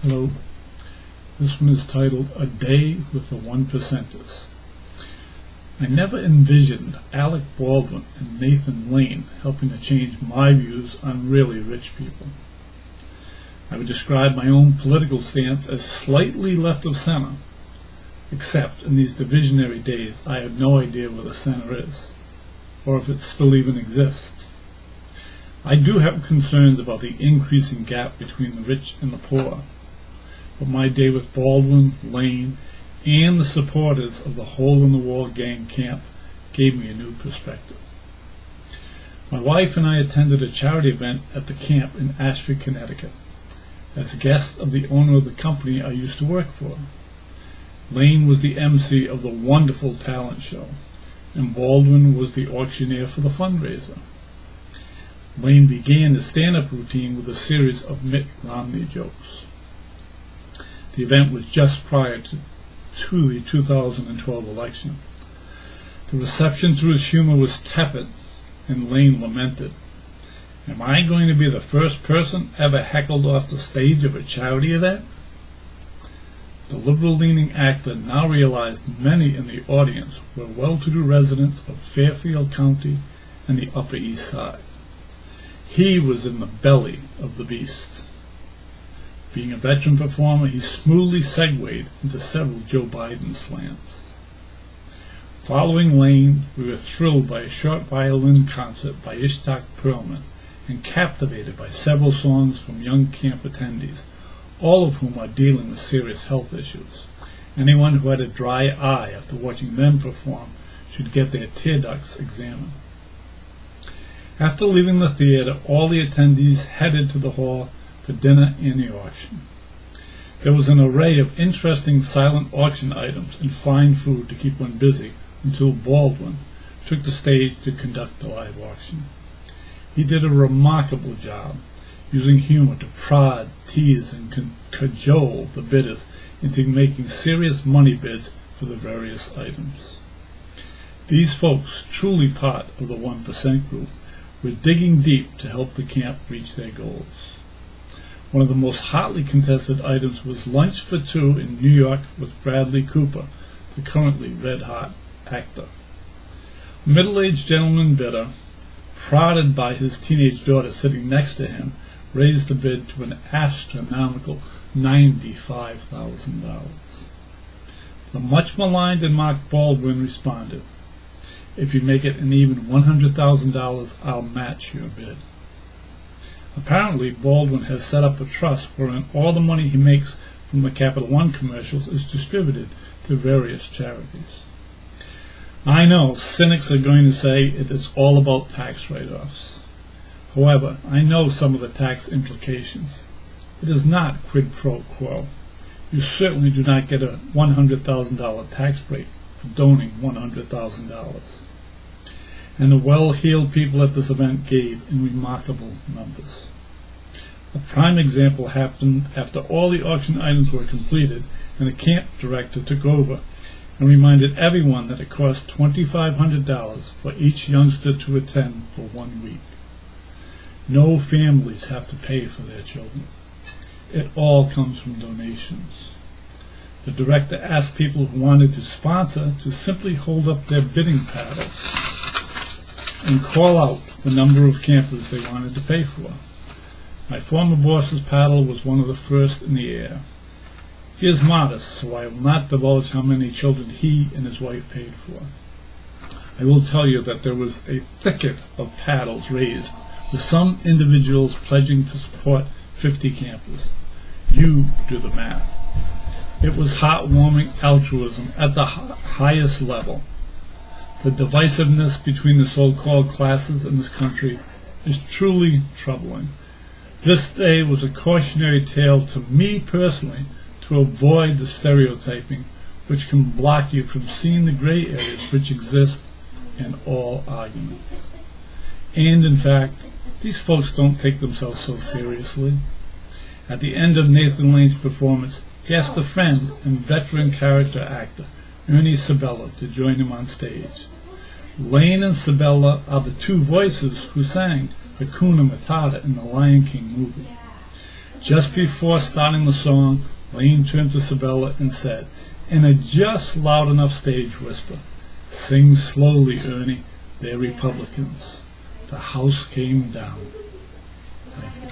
Hello, this one is titled A Day with the One Percenters. I never envisioned Alec Baldwin and Nathan Lane helping to change my views on really rich people. I would describe my own political stance as slightly left of center, except in these divisionary days I have no idea where the center is, or if it still even exists. I do have concerns about the increasing gap between the rich and the poor, but my day with Baldwin, Lane, and the supporters of the hole-in-the-wall gang camp gave me a new perspective. My wife and I attended a charity event at the camp in Ashford, Connecticut, as guest of the owner of the company I used to work for. Lane was the MC of the wonderful talent show, and Baldwin was the auctioneer for the fundraiser. Lane began his stand-up routine with a series of Mitt Romney jokes. The event was just prior to the 2012 election. The reception to his humor was tepid, and Lane lamented, "Am I going to be the first person ever heckled off the stage of a charity event?" The liberal-leaning actor now realized many in the audience were well-to-do residents of Fairfield County and the Upper East Side. He was in the belly of the beast. Being a veteran performer, he smoothly segued into several Joe Biden slams. Following Lane, we were thrilled by a short violin concert by Ishtak Perlman and captivated by several songs from young camp attendees, all of whom are dealing with serious health issues. Anyone who had a dry eye after watching them perform should get their tear ducts examined. After leaving the theater, all the attendees headed to the hall for dinner and the auction. There was an array of interesting silent auction items and fine food to keep one busy until Baldwin took the stage to conduct the live auction. He did a remarkable job, using humor to prod, tease, and cajole the bidders into making serious money bids for the various items. These folks, truly part of the 1% group, were digging deep to help the camp reach their goals. One of the most hotly contested items was lunch for two in New York with Bradley Cooper, the currently red-hot actor. A middle-aged gentleman bidder, prodded by his teenage daughter sitting next to him, raised the bid to an astronomical $95,000. The much-maligned and mocked Baldwin responded, "If you make it an even $100,000, I'll match your bid." Apparently, Baldwin has set up a trust wherein all the money he makes from the Capital One commercials is distributed to various charities. I know cynics are going to say it is all about tax write-offs. However, I know some of the tax implications. It is not quid pro quo. You certainly do not get a $100,000 tax break for donating $100,000. And the well-heeled people at this event gave in remarkable numbers. A prime example happened after all the auction items were completed and the camp director took over and reminded everyone that it cost $2,500 for each youngster to attend for 1 week. No families have to pay for their children. It all comes from donations. The director asked people who wanted to sponsor to simply hold up their bidding paddles and call out the number of campers they wanted to pay for. My former boss's paddle was one of the first in the air. He is modest, so I will not divulge how many children he and his wife paid for. I will tell you that there was a thicket of paddles raised, with some individuals pledging to support 50 campers. You do the math. It was heartwarming altruism at the highest level. The divisiveness between the so-called classes in this country is truly troubling. This day was a cautionary tale to me personally to avoid the stereotyping which can block you from seeing the gray areas which exist in all arguments. And in fact, these folks don't take themselves so seriously. At the end of Nathan Lane's performance, he asked a friend and veteran character actor, Ernie Sabella, to join him on stage. Lane and Sabella are the two voices who sang Hakuna Matata in the Lion King movie. Just before starting the song, Lane turned to Sabella and said, in a just loud enough stage whisper, "Sing slowly, Ernie, they're Republicans." The house came down. Thank you.